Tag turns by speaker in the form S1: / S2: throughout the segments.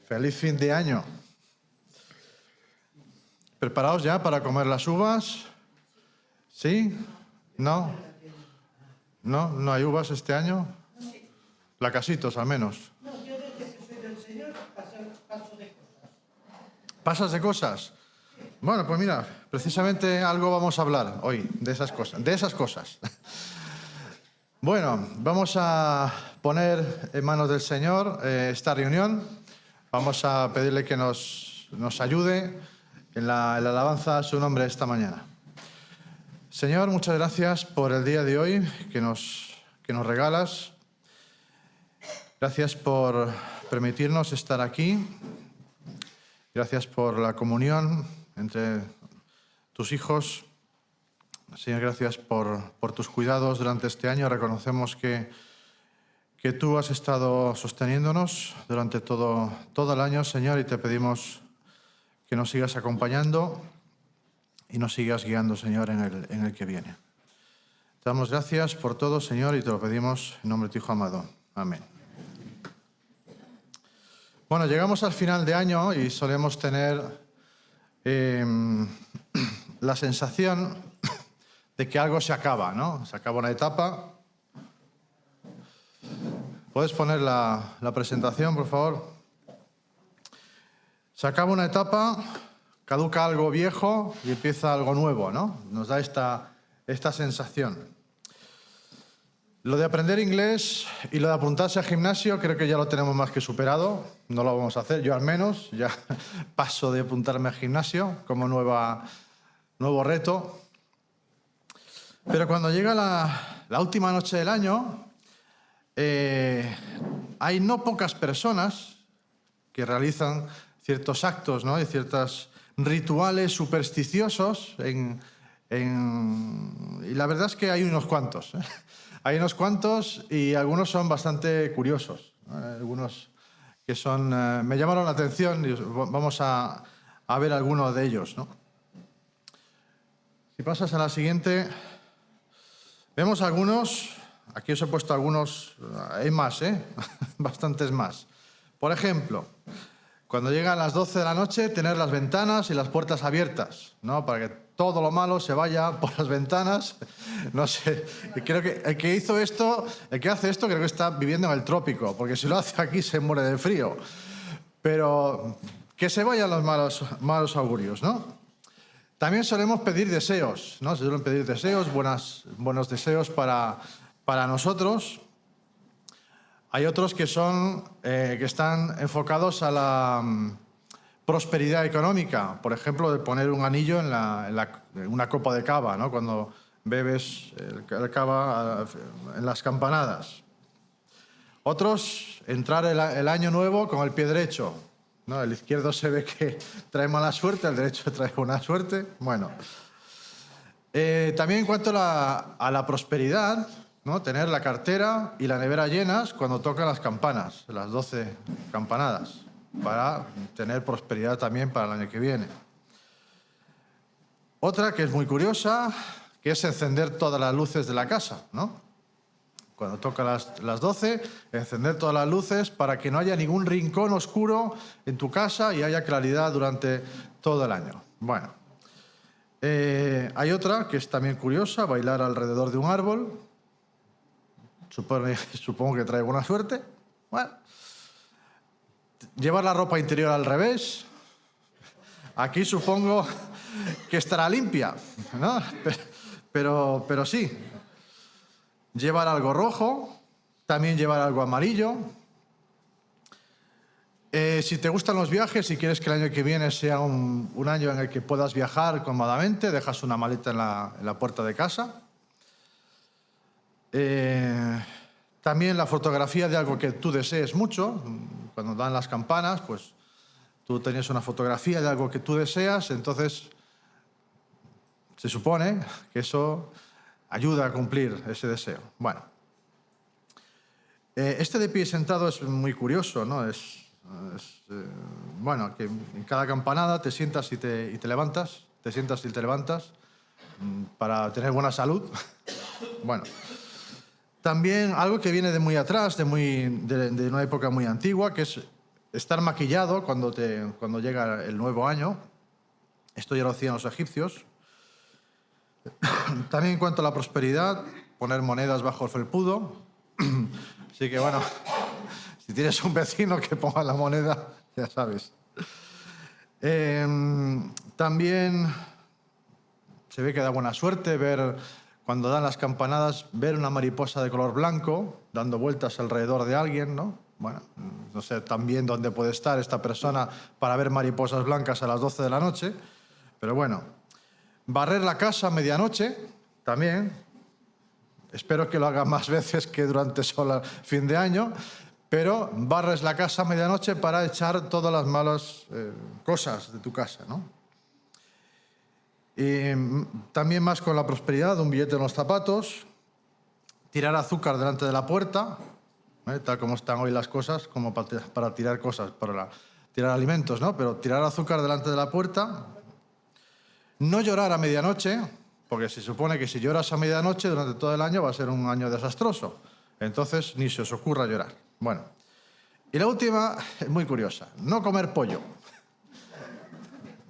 S1: Feliz fin de año. ¿Preparados ya para comer las uvas? ¿Sí? ¿No? ¿No? ¿No hay uvas este año? Lacasitos, al menos.
S2: No, yo desde que soy del Señor paso de cosas.
S1: ¿Pasas de cosas? Bueno, pues mira, precisamente algo vamos a hablar hoy, de esas cosas. Bueno, vamos a poner en manos del Señor esta reunión. Vamos a pedirle que nos ayude en la alabanza a su nombre esta mañana. Señor, muchas gracias por el día de hoy que nos regalas. Gracias por permitirnos estar aquí. Gracias por la comunión entre tus hijos. Señor, gracias por tus cuidados durante este año. Reconocemos que tú has estado sosteniéndonos durante todo el año, Señor, y te pedimos que nos sigas acompañando y nos sigas guiando, Señor, en el que viene. Te damos gracias por todo, Señor, y te lo pedimos en nombre de tu Hijo amado. Amén. Bueno, llegamos al final de año y solemos tener la sensación de que algo se acaba, ¿no? Se acaba una etapa. ¿Puedes poner la presentación, por favor? Se acaba una etapa, caduca algo viejo y empieza algo nuevo, ¿no? Nos da esta sensación. Lo de aprender inglés y lo de apuntarse al gimnasio creo que ya lo tenemos más que superado. No lo vamos a hacer, yo al menos. Ya paso de apuntarme al gimnasio como nuevo reto. Pero cuando llega la última noche del año, hay no pocas personas que realizan ciertos actos, ¿no? Y ciertos rituales supersticiosos. Y la verdad es que hay unos cuantos. Hay unos cuantos y algunos son bastante curiosos. Algunos que me llamaron la atención y vamos a ver algunos de ellos, ¿no? Si pasas a la siguiente, vemos algunos. Aquí os he puesto algunos, hay más, bastantes más. Por ejemplo, cuando llegan las 12 de la noche, tener las ventanas y las puertas abiertas, ¿no? Para que todo lo malo se vaya por las ventanas. No sé, creo que el que hace esto, creo que está viviendo en el trópico, porque si lo hace aquí se muere de frío. Pero que se vayan los malos augurios, ¿no? También solemos pedir deseos, ¿no? Se suelen pedir deseos, buenos deseos para nosotros. Hay otros que están enfocados a la prosperidad económica. Por ejemplo, de poner un anillo en una copa de cava, ¿no? Cuando bebes el cava en las campanadas. Otros, entrar el año nuevo con el pie derecho, ¿no? El izquierdo se ve que trae mala suerte, el derecho trae buena suerte. Bueno. También en cuanto a la prosperidad, ¿no? Tener la cartera y la nevera llenas cuando tocan las campanas, las 12 campanadas, para tener prosperidad también para el año que viene. Otra que es muy curiosa, que es encender todas las luces de la casa, ¿no? Cuando toca las 12, encender todas las luces para que no haya ningún rincón oscuro en tu casa y haya claridad durante todo el año. Bueno, hay otra que es también curiosa, bailar alrededor de un árbol. Supongo que trae buena suerte. Bueno, llevar la ropa interior al revés. Aquí supongo que estará limpia, ¿no? Pero sí. Llevar algo rojo, también llevar algo amarillo. Si te gustan los viajes, si quieres que el año que viene sea un año en el que puedas viajar cómodamente, dejas una maleta en la puerta de casa. También la fotografía de algo que tú desees mucho. Cuando dan las campanas, pues tú tenías una fotografía de algo que tú deseas, entonces se supone que eso ayuda a cumplir ese deseo. Bueno, este de pie sentado es muy curioso, ¿no? Bueno, que en cada campanada te sientas y te levantas, te sientas y te levantas para tener buena salud. Bueno, también algo que viene de muy atrás, de una época muy antigua, que es estar maquillado cuando llega el nuevo año. Esto ya lo hacían los egipcios. También en cuanto a la prosperidad, poner monedas bajo el felpudo. Así que bueno, si tienes un vecino que ponga la moneda, ya sabes. También se ve que da buena suerte ver, cuando dan las campanadas, ver una mariposa de color blanco dando vueltas alrededor de alguien, ¿no? Bueno, no sé también dónde puede estar esta persona para ver mariposas blancas a las 12 de la noche, pero bueno. Barrer la casa a medianoche, también. Espero que lo haga más veces que durante solo fin de año, pero barres la casa a medianoche para echar todas las malas cosas de tu casa, ¿no? Y también más con la prosperidad, un billete en los zapatos, tirar azúcar delante de la puerta, tal como están hoy las cosas, como para tirar cosas, para tirar alimentos, ¿no? Pero tirar azúcar delante de la puerta. No llorar a medianoche, porque se supone que si lloras a medianoche durante todo el año va a ser un año desastroso. Entonces ni se os ocurra llorar. Bueno, y la última es muy curiosa. No comer pollo.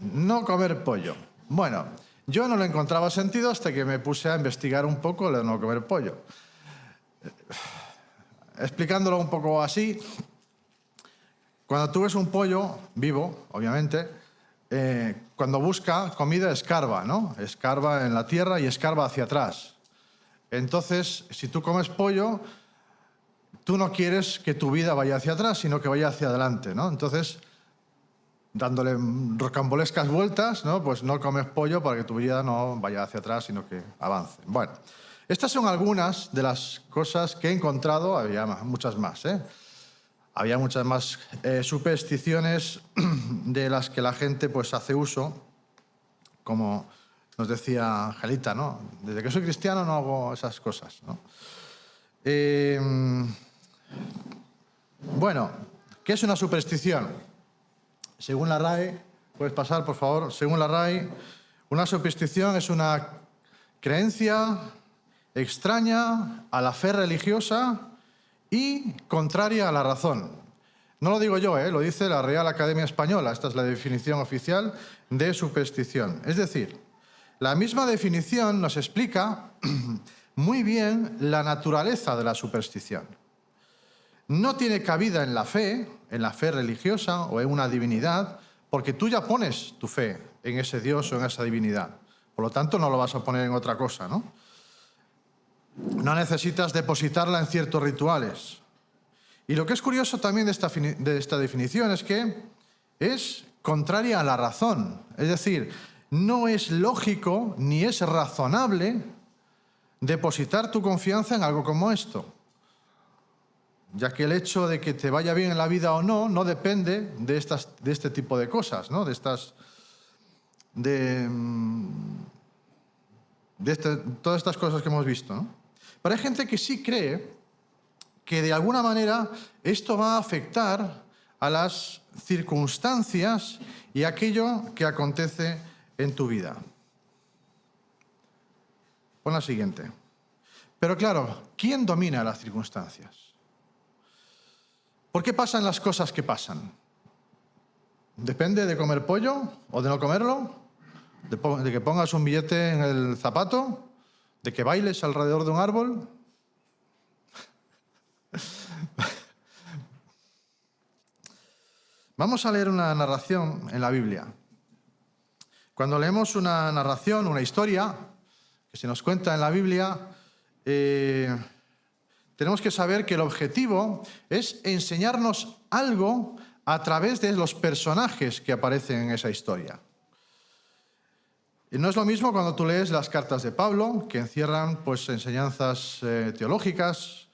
S1: No comer pollo. Bueno, yo no le encontraba sentido hasta que me puse a investigar un poco lo de no comer pollo. Explicándolo un poco así, cuando tú ves un pollo vivo, obviamente, cuando busca comida escarba, ¿no? Escarba en la tierra y escarba hacia atrás. Entonces, si tú comes pollo, tú no quieres que tu vida vaya hacia atrás, sino que vaya hacia adelante, ¿no? Entonces, dándole rocambolescas vueltas, ¿no? Pues no comes pollo para que tu vida no vaya hacia atrás, sino que avance. Bueno, estas son algunas de las cosas que he encontrado, había muchas más, ¿eh? Había muchas más supersticiones de las que la gente pues hace uso, como nos decía Angelita, ¿no? Desde que soy cristiano no hago esas cosas, ¿no? Bueno, ¿qué es una superstición? Según la RAE, puedes pasar, por favor, según la RAE, una superstición es una creencia extraña a la fe religiosa y contraria a la razón. No lo digo yo, lo dice la Real Academia Española. Esta es la definición oficial de superstición. Es decir, la misma definición nos explica muy bien la naturaleza de la superstición. No tiene cabida en la fe religiosa o en una divinidad, porque tú ya pones tu fe en ese Dios o en esa divinidad. Por lo tanto, no lo vas a poner en otra cosa, ¿no? No necesitas depositarla en ciertos rituales. Y lo que es curioso también de esta definición es que es contraria a la razón. Es decir, no es lógico ni es razonable depositar tu confianza en algo como esto, ya que el hecho de que te vaya bien en la vida o no, no depende de este tipo de cosas, ¿no? Todas estas cosas que hemos visto, ¿no? Pero hay gente que sí cree que de alguna manera esto va a afectar a las circunstancias y aquello que acontece en tu vida. Pon la siguiente. Pero claro, ¿quién domina las circunstancias? ¿Por qué pasan las cosas que pasan? ¿Depende de comer pollo o de no comerlo? ¿De que pongas un billete en el zapato? ¿De que bailes alrededor de un árbol? Vamos a leer una narración en la Biblia. Cuando leemos una narración, una historia que se nos cuenta en la Biblia, tenemos que saber que el objetivo es enseñarnos algo a través de los personajes que aparecen en esa historia. Y no es lo mismo cuando tú lees las cartas de Pablo, que encierran pues, enseñanzas teológicas.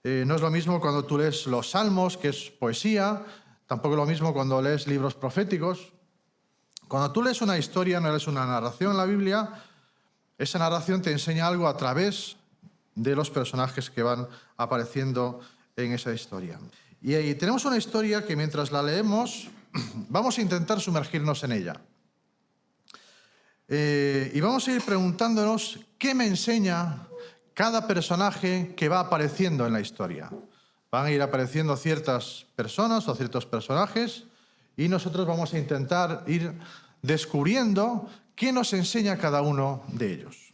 S1: No es lo mismo cuando tú lees los salmos, que es poesía. Tampoco es lo mismo cuando lees libros proféticos. Cuando tú lees una historia, no lees una narración en la Biblia, esa narración te enseña algo a través de los personajes que van apareciendo en esa historia. Y ahí tenemos una historia que mientras la leemos, vamos a intentar sumergirnos en ella. Y vamos a ir preguntándonos qué me enseña cada personaje que va apareciendo en la historia. Van a ir apareciendo ciertas personas o ciertos personajes y nosotros vamos a intentar ir descubriendo qué nos enseña cada uno de ellos.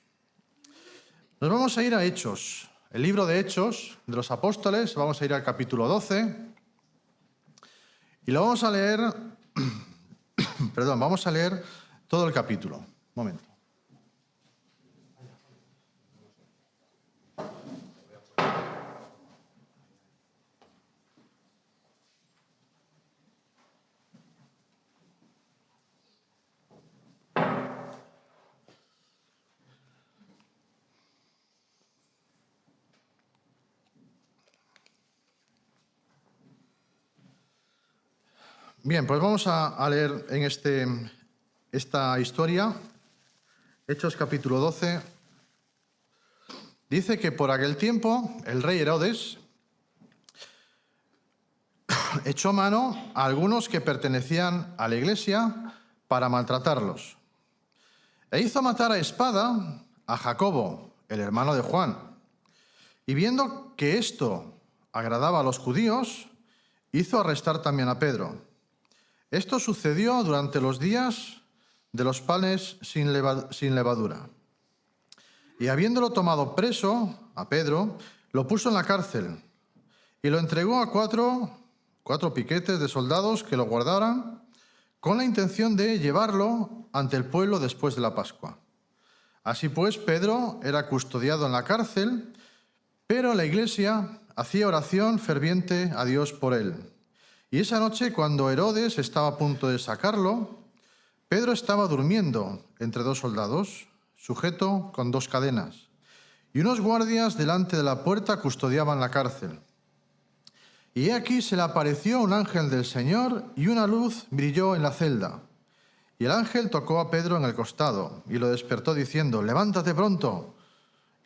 S1: Nos vamos a ir a Hechos, el libro de Hechos de los Apóstoles, vamos a ir al capítulo 12 y lo vamos a leer, vamos a leer todo el capítulo. Un momento. Bien, pues vamos a leer en esta historia, Hechos capítulo 12. Dice que por aquel tiempo el rey Herodes echó mano a algunos que pertenecían a la iglesia para maltratarlos. E hizo matar a espada a Jacobo, el hermano de Juan. Y viendo que esto agradaba a los judíos, hizo arrestar también a Pedro. Esto sucedió durante los días de los panes sin levadura. Y habiéndolo tomado preso, a Pedro, lo puso en la cárcel y lo entregó a cuatro piquetes de soldados que lo guardaran con la intención de llevarlo ante el pueblo después de la Pascua. Así pues, Pedro era custodiado en la cárcel, pero la iglesia hacía oración ferviente a Dios por él. Y esa noche, cuando Herodes estaba a punto de sacarlo, Pedro estaba durmiendo entre dos soldados, sujeto con dos cadenas, y unos guardias delante de la puerta custodiaban la cárcel. Y he aquí se le apareció un ángel del Señor y una luz brilló en la celda. Y el ángel tocó a Pedro en el costado y lo despertó diciendo: «Levántate pronto».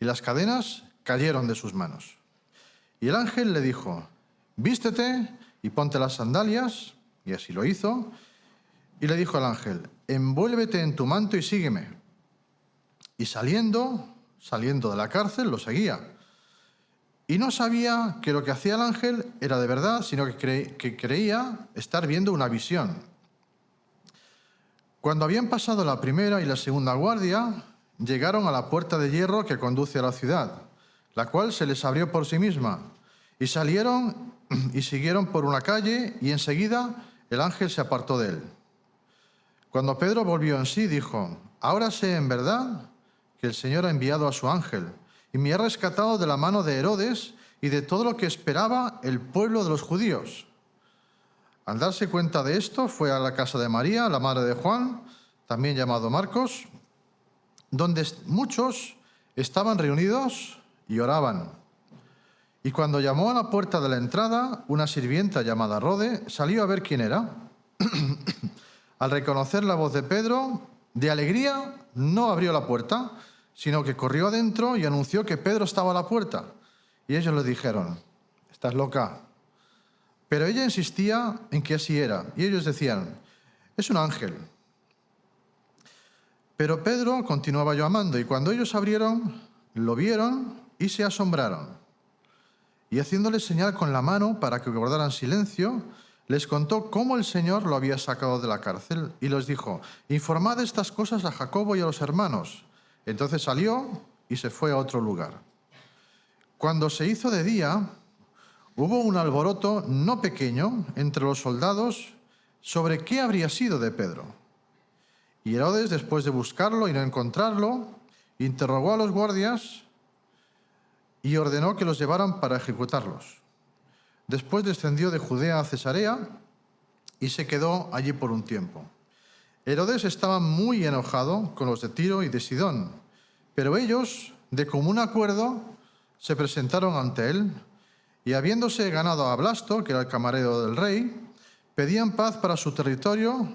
S1: Y las cadenas cayeron de sus manos. Y el ángel le dijo: «Vístete y ponte las sandalias», y así lo hizo. Y le dijo al ángel: «Envuélvete en tu manto y sígueme». Y saliendo de la cárcel, lo seguía. Y no sabía que lo que hacía el ángel era de verdad, sino que creía estar viendo una visión. Cuando habían pasado la primera y la segunda guardia, llegaron a la puerta de hierro que conduce a la ciudad, la cual se les abrió por sí misma. Y salieron y siguieron por una calle, y enseguida el ángel se apartó de él. Cuando Pedro volvió en sí, dijo: «Ahora sé en verdad que el Señor ha enviado a su ángel y me ha rescatado de la mano de Herodes y de todo lo que esperaba el pueblo de los judíos». Al darse cuenta de esto, fue a la casa de María, la madre de Juan, también llamado Marcos, donde muchos estaban reunidos y oraban. Y cuando llamó a la puerta de la entrada, una sirvienta llamada Rode salió a ver quién era. Al reconocer la voz de Pedro, de alegría no abrió la puerta, sino que corrió adentro y anunció que Pedro estaba a la puerta. Y ellos le dijeron: «Estás loca». Pero ella insistía en que así era, y ellos decían: «Es un ángel». Pero Pedro continuaba llamando, y cuando ellos abrieron, lo vieron y se asombraron. Y haciéndoles señal con la mano para que guardaran silencio, les contó cómo el Señor lo había sacado de la cárcel y les dijo: «Informad estas cosas a Jacobo y a los hermanos». Entonces salió y se fue a otro lugar. Cuando se hizo de día, hubo un alboroto no pequeño entre los soldados sobre qué habría sido de Pedro. Y Herodes, después de buscarlo y no encontrarlo, interrogó a los guardias y ordenó que los llevaran para ejecutarlos. Después descendió de Judea a Cesarea y se quedó allí por un tiempo. Herodes estaba muy enojado con los de Tiro y de Sidón, pero ellos, de común acuerdo, se presentaron ante él y, habiéndose ganado a Blasto, que era el camarero del rey, pedían paz para su territorio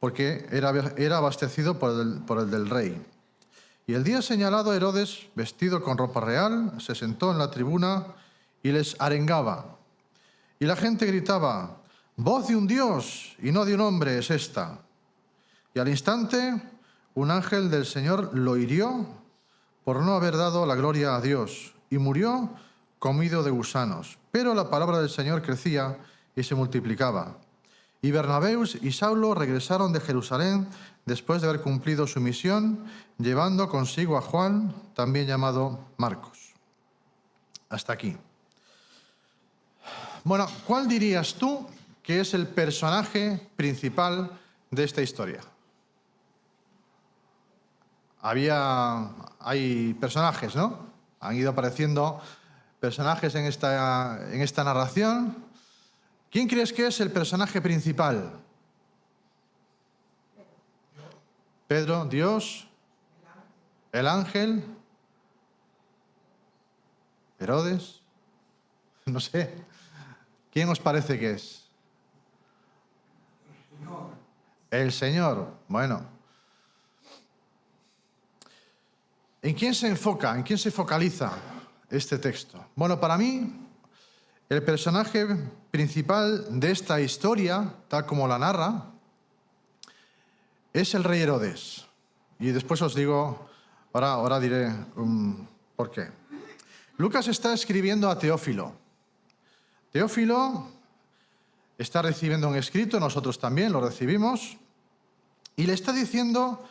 S1: porque era abastecido por el del rey. Y el día señalado, Herodes, vestido con ropa real, se sentó en la tribuna y les arengaba. Y la gente gritaba: «Voz de un Dios y no de un hombre es esta». Y al instante, un ángel del Señor lo hirió por no haber dado la gloria a Dios, y murió comido de gusanos. Pero la palabra del Señor crecía y se multiplicaba. Y Bernabé y Saulo regresaron de Jerusalén después de haber cumplido su misión, llevando consigo a Juan, también llamado Marcos. Hasta aquí. Bueno, ¿cuál dirías tú que es el personaje principal de esta historia? Hay personajes, ¿no? Han ido apareciendo personajes en esta narración. ¿Quién crees que es el personaje principal? Pedro, Dios, el ángel, Herodes, no sé. ¿Quién os parece que es? El Señor. Bueno. ¿En quién se enfoca? ¿En quién se focaliza este texto? Bueno, para mí, el personaje principal de esta historia, tal como la narra, es el rey Herodes. Y después os digo, ahora diré por qué. Lucas está escribiendo a Teófilo. Teófilo está recibiendo un escrito, nosotros también lo recibimos, y le está diciendo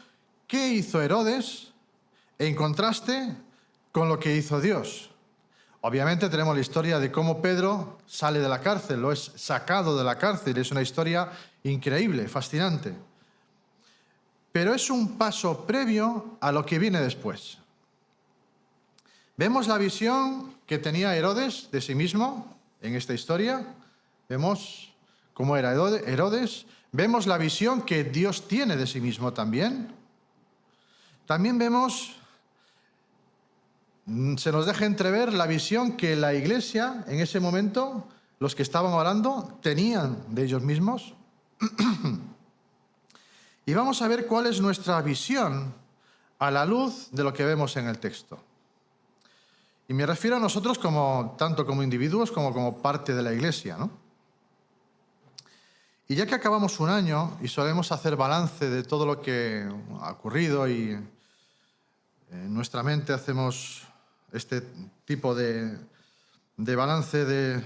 S1: qué hizo Herodes en contraste con lo que hizo Dios. Obviamente tenemos la historia de cómo Pedro sale de la cárcel, lo es sacado de la cárcel, es una historia increíble, fascinante. Pero es un paso previo a lo que viene después. Vemos la visión que tenía Herodes de sí mismo en esta historia. Vemos cómo era Herodes. Vemos la visión que Dios tiene de sí mismo también. También vemos, se nos deja entrever la visión que la iglesia en ese momento, los que estaban orando, tenían de ellos mismos. Y vamos a ver cuál es nuestra visión a la luz de lo que vemos en el texto. Y me refiero a nosotros tanto como individuos como parte de la iglesia, ¿no? Y ya que acabamos un año y solemos hacer balance de todo lo que ha ocurrido y en nuestra mente hacemos este tipo de balance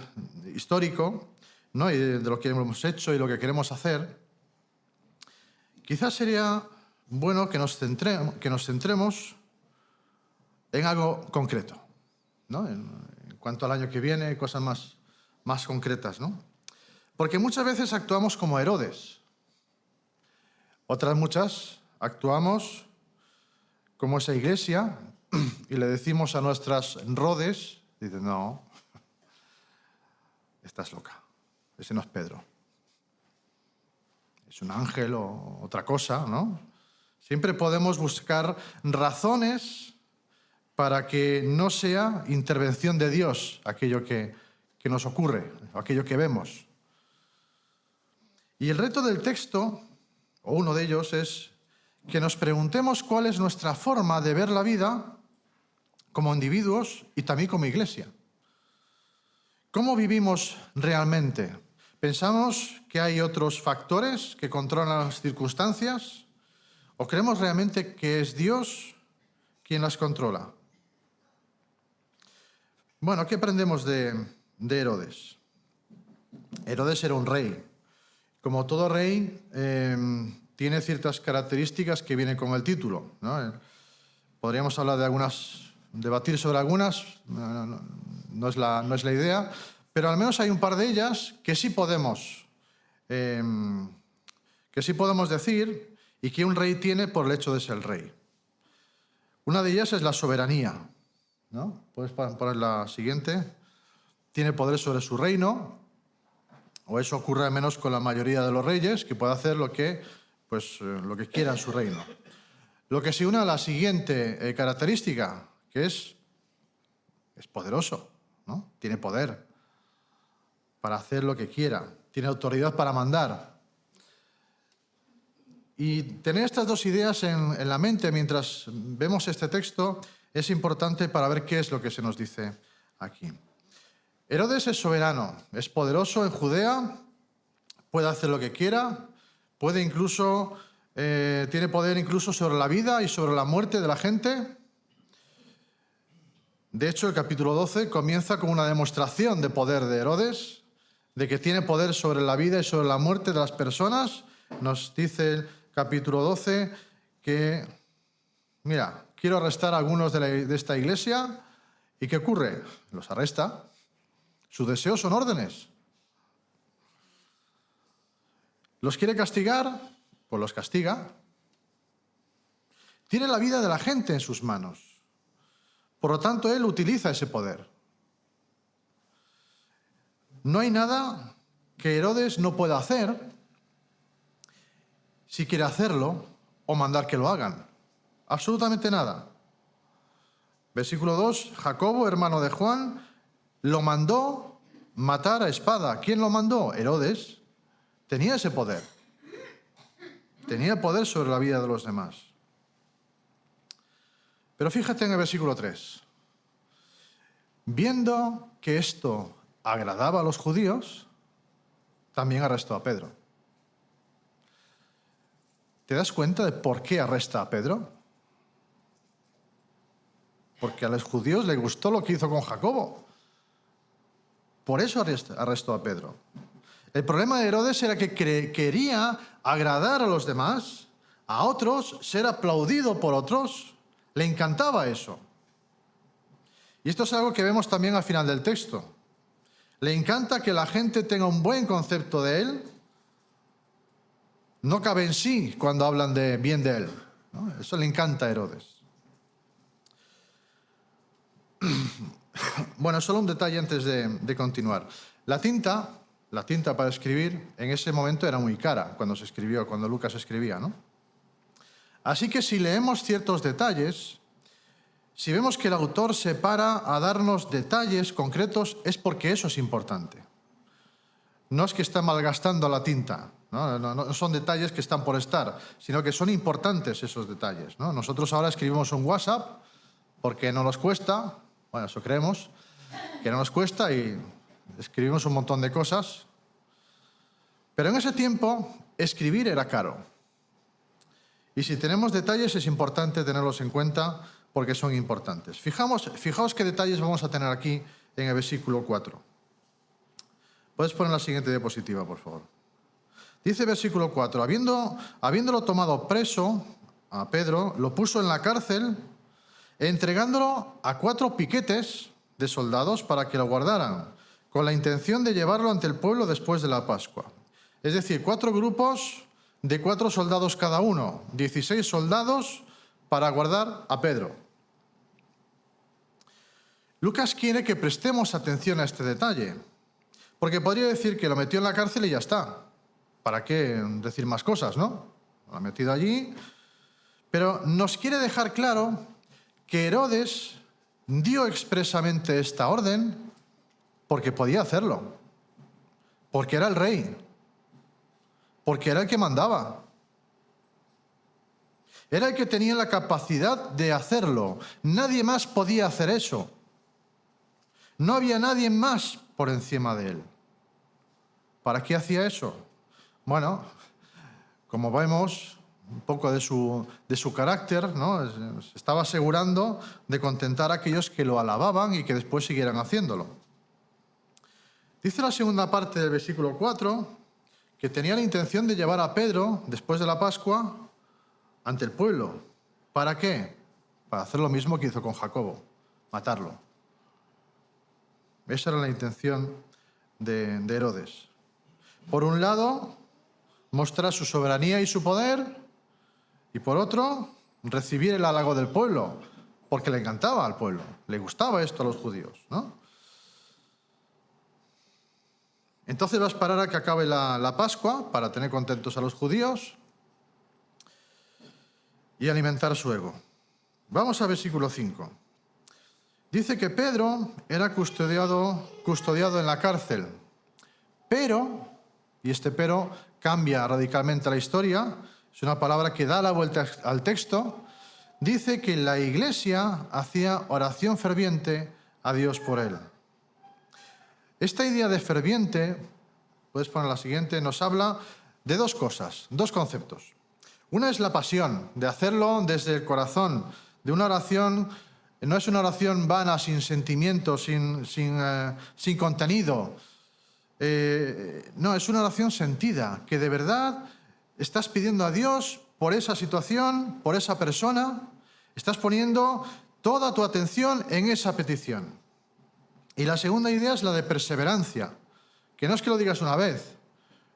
S1: histórico, ¿no? Y de lo que hemos hecho y lo que queremos hacer, quizás sería bueno que nos centremos en algo concreto, ¿no? En cuanto al año que viene, cosas más concretas, ¿no? Porque muchas veces actuamos como Herodes. Otras muchas actuamos como esa iglesia y le decimos a nuestras Rodes, dicen, no, estás loca, ese no es Pedro. Es un ángel o otra cosa, ¿no? Siempre podemos buscar razones para que no sea intervención de Dios aquello que nos ocurre, aquello que vemos. Y el reto del texto, o uno de ellos, es que nos preguntemos cuál es nuestra forma de ver la vida como individuos y también como iglesia. ¿Cómo vivimos realmente? ¿Pensamos que hay otros factores que controlan las circunstancias? ¿O creemos realmente que es Dios quien las controla? Bueno, ¿qué aprendemos de Herodes? Herodes era un rey. Como todo rey, tiene ciertas características que vienen con el título, ¿no? Podríamos hablar debatir sobre algunas, no es la idea, pero al menos hay un par de ellas que sí podemos decir y que un rey tiene por el hecho de ser rey. Una de ellas es la soberanía, ¿no? Puedes poner la siguiente. Tiene poder sobre su reino, o eso ocurre al menos con la mayoría de los reyes, que puede hacer lo que quiera en su reino. Lo que se une a la siguiente característica, que es poderoso, ¿no? Tiene poder para hacer lo que quiera, tiene autoridad para mandar. Y tener estas dos ideas en la mente mientras vemos este texto es importante para ver qué es lo que se nos dice aquí. Herodes es soberano, es poderoso en Judea, puede hacer lo que quiera, tiene poder incluso sobre la vida y sobre la muerte de la gente. De hecho, el capítulo 12 comienza con una demostración de poder de Herodes, de que tiene poder sobre la vida y sobre la muerte de las personas. Nos dice el capítulo 12 que, mira, quiero arrestar a algunos de esta iglesia. ¿Y qué ocurre? Los arresta. Sus deseos son órdenes. ¿Los quiere castigar? Pues los castiga. Tiene la vida de la gente en sus manos. Por lo tanto, él utiliza ese poder. No hay nada que Herodes no pueda hacer si quiere hacerlo o mandar que lo hagan. Absolutamente nada. Versículo 2, Jacobo, hermano de Juan, lo mandó matar a espada. ¿Quién lo mandó? Herodes. Tenía ese poder. Tenía poder sobre la vida de los demás. Pero fíjate en el versículo 3. Viendo que esto agradaba a los judíos, también arrestó a Pedro. ¿Te das cuenta de por qué arresta a Pedro? Porque a los judíos les gustó lo que hizo con Jacobo. Por eso arrestó a Pedro. El problema de Herodes era que quería agradar a los demás, a otros, ser aplaudido por otros. Le encantaba eso. Y esto es algo que vemos también al final del texto. Le encanta que la gente tenga un buen concepto de él. No cabe en sí cuando hablan bien de él, ¿no? Eso le encanta a Herodes. Bueno, solo un detalle antes de continuar. La tinta para escribir en ese momento era muy cara cuando Lucas escribía, ¿no? Así que si leemos ciertos detalles, si vemos que el autor se para a darnos detalles concretos, es porque eso es importante. No es que está malgastando la tinta, ¿no? No son detalles que están por estar, sino que son importantes esos detalles, ¿no? Nosotros ahora escribimos un WhatsApp porque no nos cuesta, bueno, eso creemos, que no nos cuesta y escribimos un montón de cosas. Pero en ese tiempo, escribir era caro. Y si tenemos detalles, es importante tenerlos en cuenta porque son importantes. Fijaos qué detalles vamos a tener aquí en el versículo 4. Puedes poner la siguiente diapositiva, por favor. Dice versículo 4, habiéndolo tomado preso a Pedro, lo puso en la cárcel, entregándolo a 4 piquetes de soldados para que lo guardaran, con la intención de llevarlo ante el pueblo después de la Pascua. Es decir, 4 grupos de 4 soldados cada uno, 16 soldados para guardar a Pedro. Lucas quiere que prestemos atención a este detalle, porque podría decir que lo metió en la cárcel y ya está. ¿Para qué decir más cosas, no? Lo ha metido allí. Pero nos quiere dejar claro que Herodes dio expresamente esta orden porque podía hacerlo, porque era el rey, porque era el que mandaba. Era el que tenía la capacidad de hacerlo. Nadie más podía hacer eso. No había nadie más por encima de él. ¿Para qué hacía eso? Bueno, como vemos, un poco de su carácter, ¿no? Se estaba asegurando de contentar a aquellos que lo alababan y que después siguieran haciéndolo. Dice la segunda parte del versículo 4 que tenía la intención de llevar a Pedro, después de la Pascua, ante el pueblo. ¿Para qué? Para hacer lo mismo que hizo con Jacobo, matarlo. Esa era la intención de Herodes. Por un lado, mostrar su soberanía y su poder, y por otro, recibir el halago del pueblo, porque le encantaba al pueblo, le gustaba esto a los judíos, ¿no? Entonces va a esperar a que acabe la Pascua para tener contentos a los judíos y alimentar su ego. Vamos al versículo 5. Dice que Pedro era custodiado en la cárcel, pero, y este pero cambia radicalmente la historia, es una palabra que da la vuelta al texto, dice que la iglesia hacía oración ferviente a Dios por él. Esta idea de ferviente, puedes poner la siguiente, nos habla de 2 cosas, 2 conceptos. Una es la pasión, de hacerlo desde el corazón, de una oración no es una oración vana, sin sentimiento, sin contenido. No, es una oración sentida, que de verdad estás pidiendo a Dios por esa situación, por esa persona. Estás poniendo toda tu atención en esa petición. Y la segunda idea es la de perseverancia, que no es que lo digas una vez,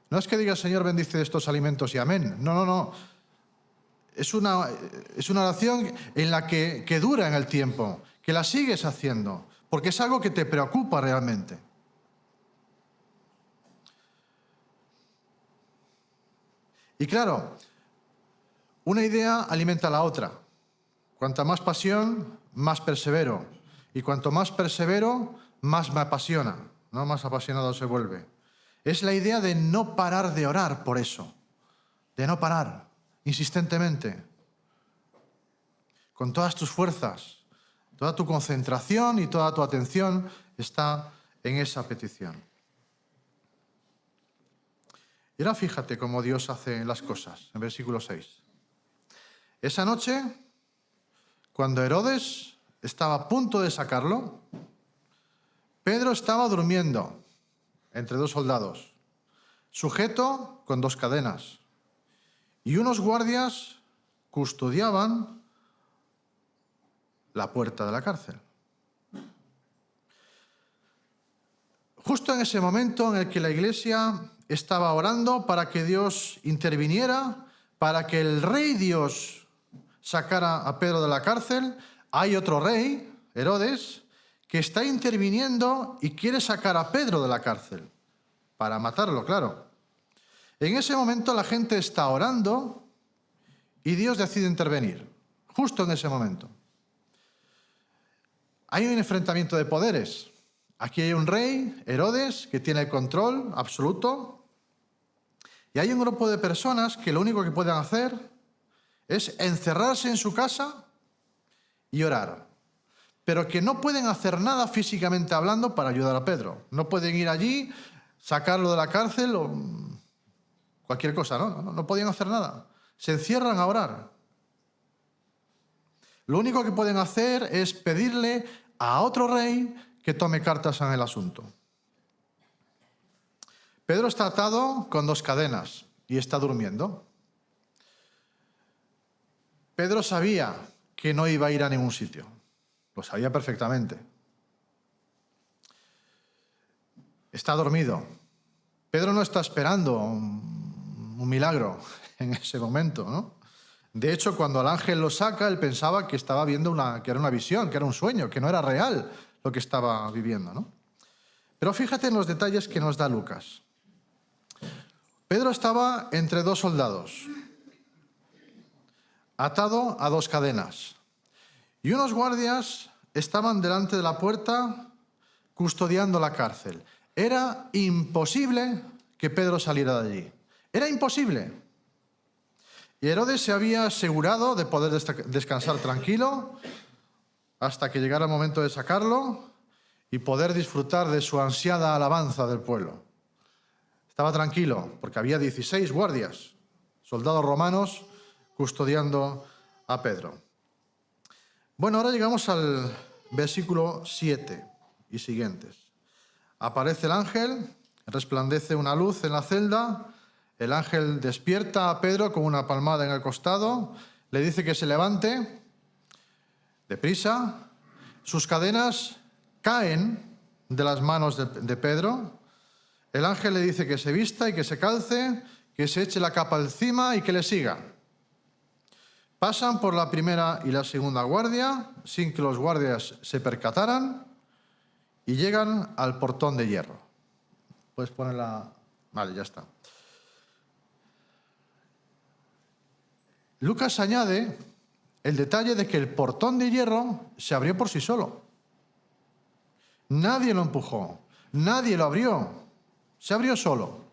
S1: no es que digas, Señor, bendice estos alimentos y amén. No, no, no. Es una oración en la que dura en el tiempo, que la sigues haciendo, porque es algo que te preocupa realmente. Y claro, una idea alimenta a la otra. Cuanta más pasión, más persevero. Y cuanto más persevero, más me apasiona, ¿no? Más apasionado se vuelve. Es la idea de no parar de orar por eso. De no parar, insistentemente. Con todas tus fuerzas, toda tu concentración y toda tu atención está en esa petición. Y ahora fíjate cómo Dios hace las cosas, en versículo 6. Esa noche, cuando Herodes estaba a punto de sacarlo, Pedro estaba durmiendo entre dos soldados, sujeto con dos cadenas, y unos guardias custodiaban la puerta de la cárcel. Justo en ese momento en el que la iglesia estaba orando para que Dios interviniera, para que el rey Dios sacara a Pedro de la cárcel, hay otro rey, Herodes, que está interviniendo y quiere sacar a Pedro de la cárcel, para matarlo, claro. En ese momento la gente está orando y Dios decide intervenir, justo en ese momento. Hay un enfrentamiento de poderes. Aquí hay un rey, Herodes, que tiene el control absoluto, y hay un grupo de personas que lo único que pueden hacer es encerrarse en su casa y orar, pero que no pueden hacer nada físicamente hablando para ayudar a Pedro. No pueden ir allí, sacarlo de la cárcel o cualquier cosa, no podían hacer nada. Se encierran a orar. Lo único que pueden hacer es pedirle a otro rey que tome cartas en el asunto. Pedro está atado con dos cadenas y está durmiendo. Pedro sabía que no iba a ir a ningún sitio. Lo sabía perfectamente. Está dormido. Pedro no está esperando un milagro en ese momento, ¿no? De hecho, cuando el ángel lo saca, él pensaba que estaba viendo que era una visión, que era un sueño, que no era real lo que estaba viviendo, ¿no? Pero fíjate en los detalles que nos da Lucas. Pedro estaba entre dos soldados, atado a dos cadenas, y unos guardias estaban delante de la puerta custodiando la cárcel. Era imposible que Pedro saliera de allí. Era imposible. Y Herodes se había asegurado de poder descansar tranquilo hasta que llegara el momento de sacarlo y poder disfrutar de su ansiada alabanza del pueblo. Estaba tranquilo porque había 16 guardias, soldados romanos, custodiando a Pedro. Bueno, ahora llegamos al versículo 7 y siguientes. Aparece el ángel, resplandece una luz en la celda. El ángel despierta a Pedro con una palmada en el costado, le dice que se levante, deprisa. Sus cadenas caen de las manos de Pedro. El ángel le dice que se vista y que se calce, que se eche la capa encima y que le siga. Pasan por la primera y la segunda guardia, sin que los guardias se percataran, y llegan al portón de hierro. Puedes ponerla... Vale, ya está. Lucas añade el detalle de que el portón de hierro se abrió por sí solo. Nadie lo empujó, nadie lo abrió, se abrió solo.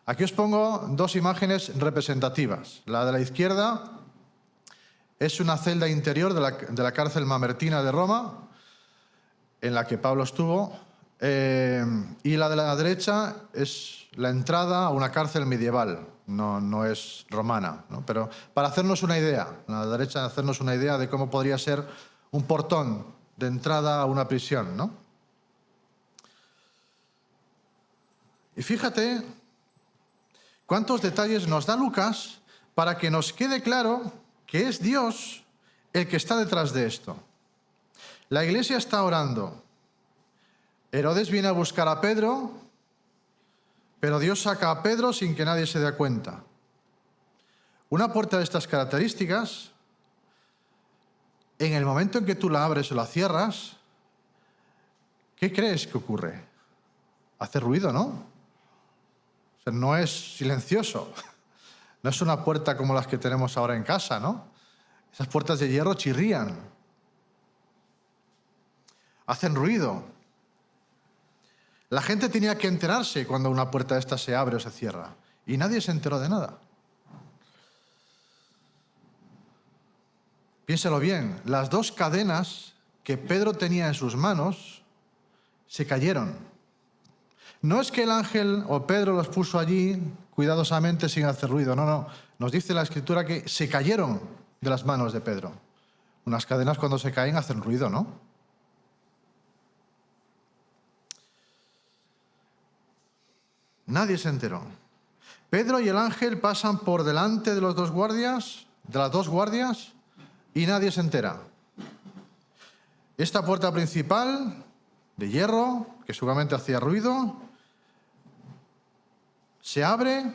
S1: Aquí os pongo dos imágenes representativas. La de la izquierda es una celda interior de la cárcel mamertina de Roma, en la que Pablo estuvo, y la de la derecha es la entrada a una cárcel medieval. No es romana, ¿no? Pero para hacernos una idea, a la derecha hacernos una idea de cómo podría ser un portón de entrada a una prisión, ¿no? Y fíjate cuántos detalles nos da Lucas para que nos quede claro que es Dios el que está detrás de esto. La iglesia está orando. Herodes viene a buscar a Pedro, pero Dios saca a Pedro sin que nadie se dé cuenta. Una puerta de estas características, en el momento en que tú la abres o la cierras, ¿qué crees que ocurre? Hace ruido, ¿no? O sea, no es silencioso. No es una puerta como las que tenemos ahora en casa, ¿no? Esas puertas de hierro chirrían. Hacen ruido. La gente tenía que enterarse cuando una puerta de estas se abre o se cierra. Y nadie se enteró de nada. Piénselo bien, las dos cadenas que Pedro tenía en sus manos se cayeron. No es que el ángel o Pedro los puso allí cuidadosamente sin hacer ruido, no. Nos dice la Escritura que se cayeron de las manos de Pedro. Unas cadenas cuando se caen hacen ruido, ¿no? Nadie se enteró. Pedro y el ángel pasan por delante de las dos guardias, y nadie se entera. Esta puerta principal, de hierro, que seguramente hacía ruido, se abre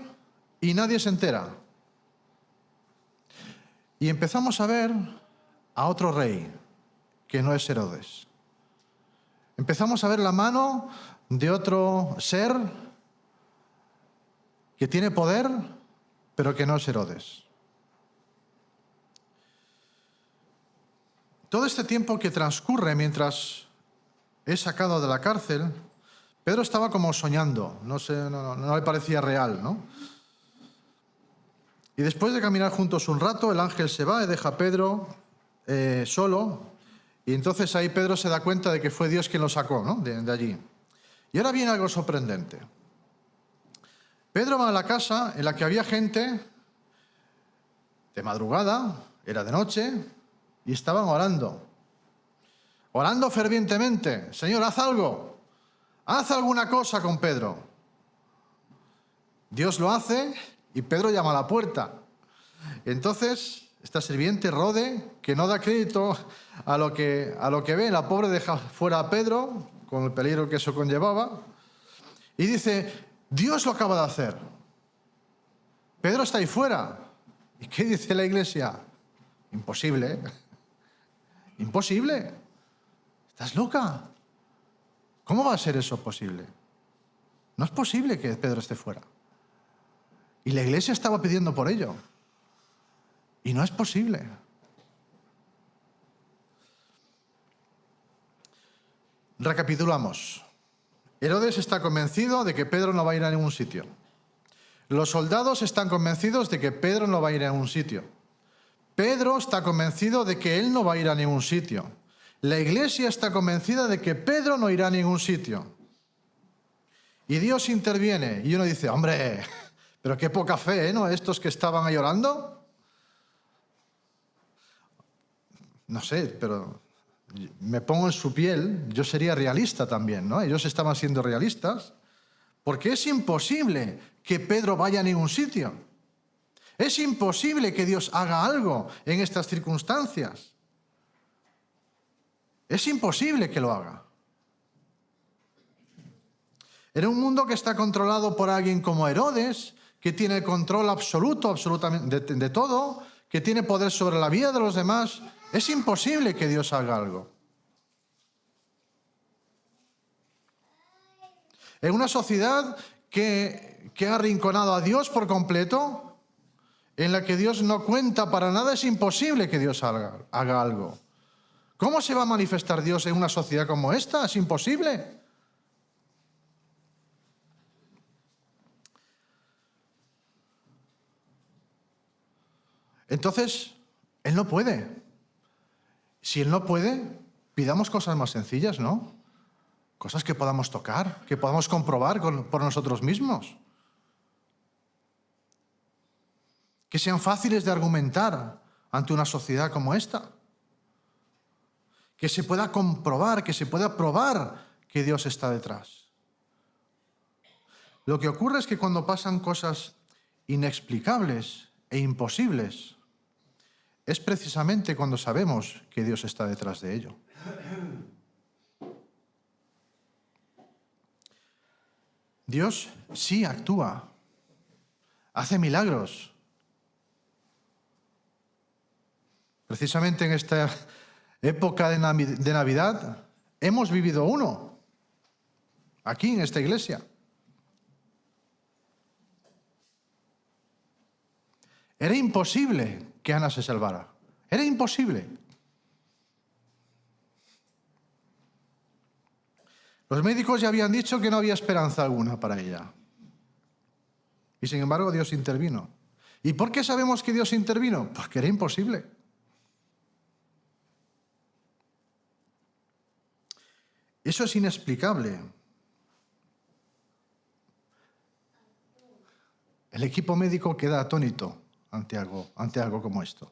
S1: y nadie se entera. Y empezamos a ver a otro rey, que no es Herodes. Empezamos a ver la mano de otro ser que tiene poder, pero que no es Herodes. Todo este tiempo que transcurre mientras es sacado de la cárcel, Pedro estaba como soñando, no le parecía real, ¿no? Y después de caminar juntos un rato, el ángel se va y deja a Pedro solo, y entonces ahí Pedro se da cuenta de que fue Dios quien lo sacó, ¿no? de allí. Y ahora viene algo sorprendente. Pedro va a la casa en la que había gente de madrugada, era de noche, y estaban orando fervientemente. Señor, haz algo, haz alguna cosa con Pedro. Dios lo hace y Pedro llama a la puerta. Entonces, esta sirviente Rode, que no da crédito a lo que ve, la pobre deja fuera a Pedro, con el peligro que eso conllevaba, y dice: Dios lo acaba de hacer. Pedro está ahí fuera. ¿Y qué dice la iglesia? Imposible. Imposible. ¿Estás loca? ¿Cómo va a ser eso posible? No es posible que Pedro esté fuera. Y la iglesia estaba pidiendo por ello. Y no es posible. Recapitulamos. Herodes está convencido de que Pedro no va a ir a ningún sitio. Los soldados están convencidos de que Pedro no va a ir a ningún sitio. Pedro está convencido de que él no va a ir a ningún sitio. La iglesia está convencida de que Pedro no irá a ningún sitio. Y Dios interviene y uno dice: hombre, pero qué poca fe, ¿no? Estos que estaban ahí orando. No sé, pero me pongo en su piel, yo sería realista también, ¿no? Ellos estaban siendo realistas, porque es imposible que Pedro vaya a ningún sitio. Es imposible que Dios haga algo en estas circunstancias. Es imposible que lo haga. En un mundo que está controlado por alguien como Herodes, que tiene control absolutamente de todo, que tiene poder sobre la vida de los demás, es imposible que Dios haga algo. En una sociedad que ha arrinconado a Dios por completo, en la que Dios no cuenta para nada, es imposible que Dios haga algo. ¿Cómo se va a manifestar Dios en una sociedad como esta? Es imposible. Entonces, Él no puede. Si Él no puede, pidamos cosas más sencillas, ¿no? Cosas que podamos tocar, que podamos comprobar por nosotros mismos. Que sean fáciles de argumentar ante una sociedad como esta. que se pueda comprobar, que se pueda probar que Dios está detrás. Lo que ocurre es que cuando pasan cosas inexplicables e imposibles, es precisamente cuando sabemos que Dios está detrás de ello. Dios sí actúa, hace milagros. Precisamente en esta época de Navidad hemos vivido uno, aquí en esta iglesia. Era imposible que Ana se salvara. Era imposible. Los médicos ya habían dicho que no había esperanza alguna para ella. Y sin embargo Dios intervino. ¿Y por qué sabemos que Dios intervino? Porque era imposible. Eso es inexplicable. El equipo médico queda atónito ante algo como esto.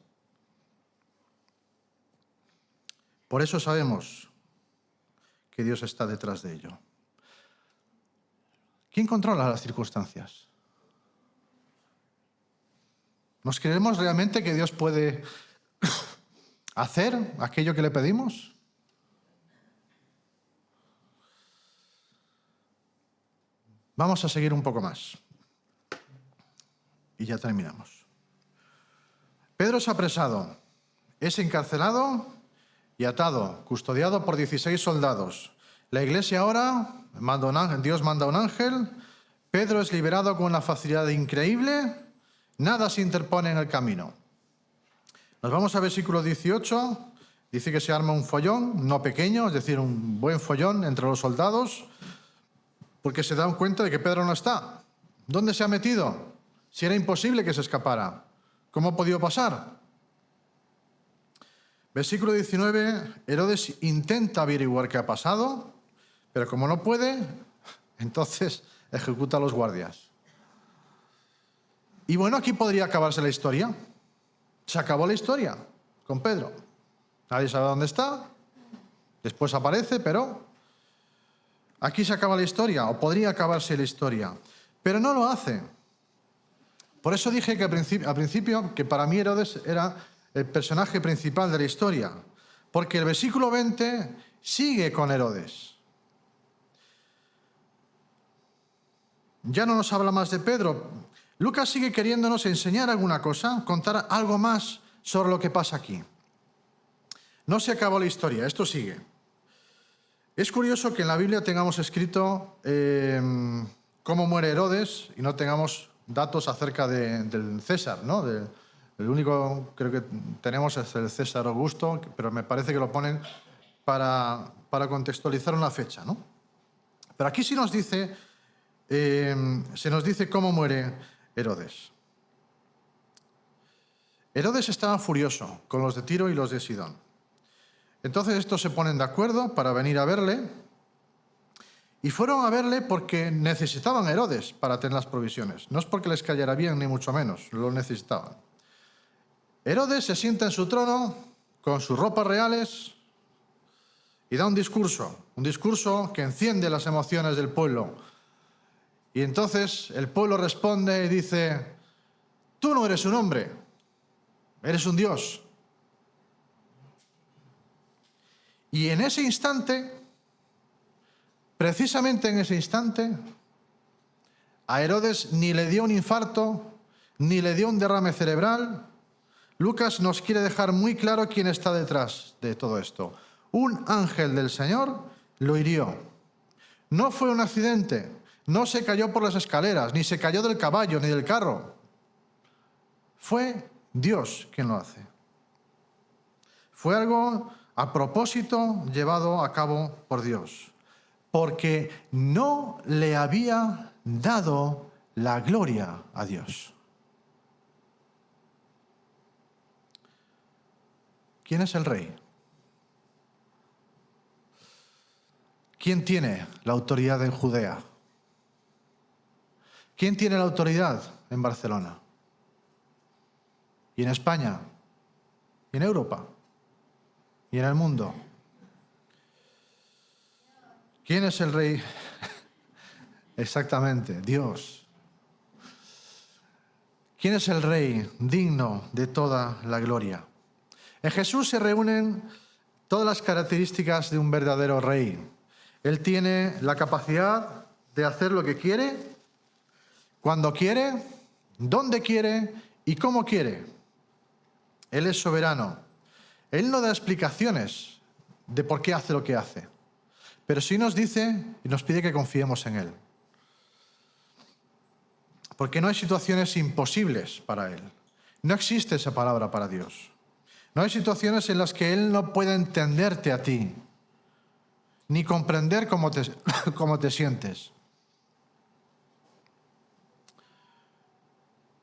S1: Por eso sabemos que Dios está detrás de ello. ¿Quién controla las circunstancias? ¿Nos creemos realmente que Dios puede hacer aquello que le pedimos? Vamos a seguir un poco más. Y ya terminamos. Pedro es apresado, es encarcelado y atado, custodiado por 16 soldados. La iglesia ahora, Dios manda un ángel, Pedro es liberado con una facilidad increíble, nada se interpone en el camino. Nos vamos al versículo 18, dice que se arma un follón, no pequeño, es decir, un buen follón entre los soldados, porque se dan cuenta de que Pedro no está. ¿Dónde se ha metido? Si era imposible que se escapara. ¿Cómo ha podido pasar? Versículo 19, Herodes intenta averiguar qué ha pasado, pero como no puede, entonces ejecuta a los guardias. Y bueno, aquí podría acabarse la historia. Se acabó la historia con Pedro. Nadie sabe dónde está, después aparece, pero aquí se acaba la historia, o podría acabarse la historia. Pero no lo hace. Por eso dije que al principio que para mí Herodes era el personaje principal de la historia, porque el versículo 20 sigue con Herodes. Ya no nos habla más de Pedro. Lucas sigue queriéndonos enseñar alguna cosa, contar algo más sobre lo que pasa aquí. No se acabó la historia, esto sigue. Es curioso que en la Biblia tengamos escrito cómo muere Herodes y no tengamos datos acerca del César, ¿no? El único creo que tenemos es el César Augusto, pero me parece que lo ponen para contextualizar una fecha, ¿no? Pero aquí sí se nos dice cómo muere Herodes. Herodes estaba furioso con los de Tiro y los de Sidón. Entonces estos se ponen de acuerdo para venir a verle. Y fueron a verle porque necesitaban a Herodes para tener las provisiones. No es porque les cayera bien, ni mucho menos, lo necesitaban. Herodes se sienta en su trono con sus ropas reales y da un discurso que enciende las emociones del pueblo. Y entonces el pueblo responde y dice: tú no eres un hombre, eres un Dios. Y en ese instante, precisamente en ese instante, a Herodes ni le dio un infarto, ni le dio un derrame cerebral. Lucas nos quiere dejar muy claro quién está detrás de todo esto. Un ángel del Señor lo hirió. No fue un accidente, no se cayó por las escaleras, ni se cayó del caballo, ni del carro. Fue Dios quien lo hace. Fue algo a propósito llevado a cabo por Dios, porque no le había dado la gloria a Dios. ¿Quién es el rey? ¿Quién tiene la autoridad en Judea? ¿Quién tiene la autoridad en Barcelona? ¿Y en España? ¿Y en Europa? ¿Y en el mundo? ¿Quién es el rey? Exactamente, Dios. ¿Quién es el rey digno de toda la gloria? En Jesús se reúnen todas las características de un verdadero rey. Él tiene la capacidad de hacer lo que quiere, cuando quiere, dónde quiere y cómo quiere. Él es soberano. Él no da explicaciones de por qué hace lo que hace, pero sí nos dice y nos pide que confiemos en Él. Porque no hay situaciones imposibles para Él. No existe esa palabra para Dios. No hay situaciones en las que Él no pueda entenderte a ti, ni comprender cómo te sientes.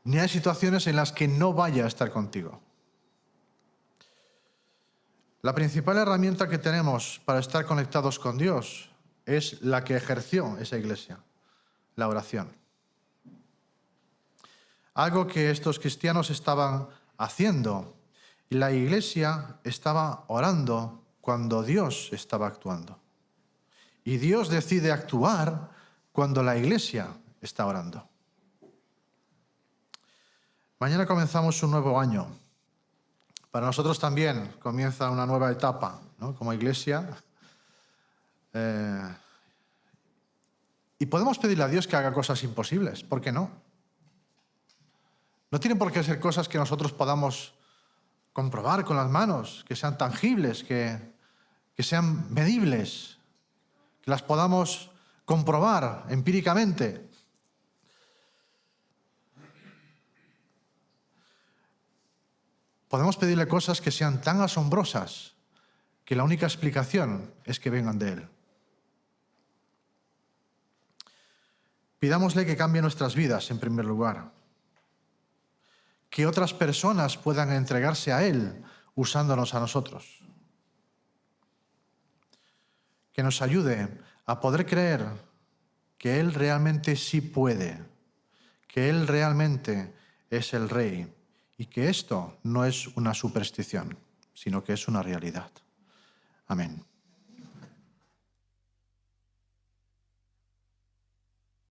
S1: Ni hay situaciones en las que no vaya a estar contigo. La principal herramienta que tenemos para estar conectados con Dios es la que ejerció esa iglesia, la oración. Algo que estos cristianos estaban haciendo. La iglesia estaba orando cuando Dios estaba actuando. Y Dios decide actuar cuando la iglesia está orando. Mañana comenzamos un nuevo año. Para nosotros también comienza una nueva etapa, ¿no? Como iglesia. Y podemos pedirle a Dios que haga cosas imposibles. ¿Por qué no? No tienen por qué ser cosas que nosotros podamos comprobar con las manos, que sean tangibles, que sean medibles, que las podamos comprobar empíricamente. Podemos pedirle cosas que sean tan asombrosas que la única explicación es que vengan de Él. Pidámosle que cambie nuestras vidas en primer lugar. Que otras personas puedan entregarse a Él usándonos a nosotros. Que nos ayude a poder creer que Él realmente sí puede, que Él realmente es el Rey y que esto no es una superstición, sino que es una realidad. Amén.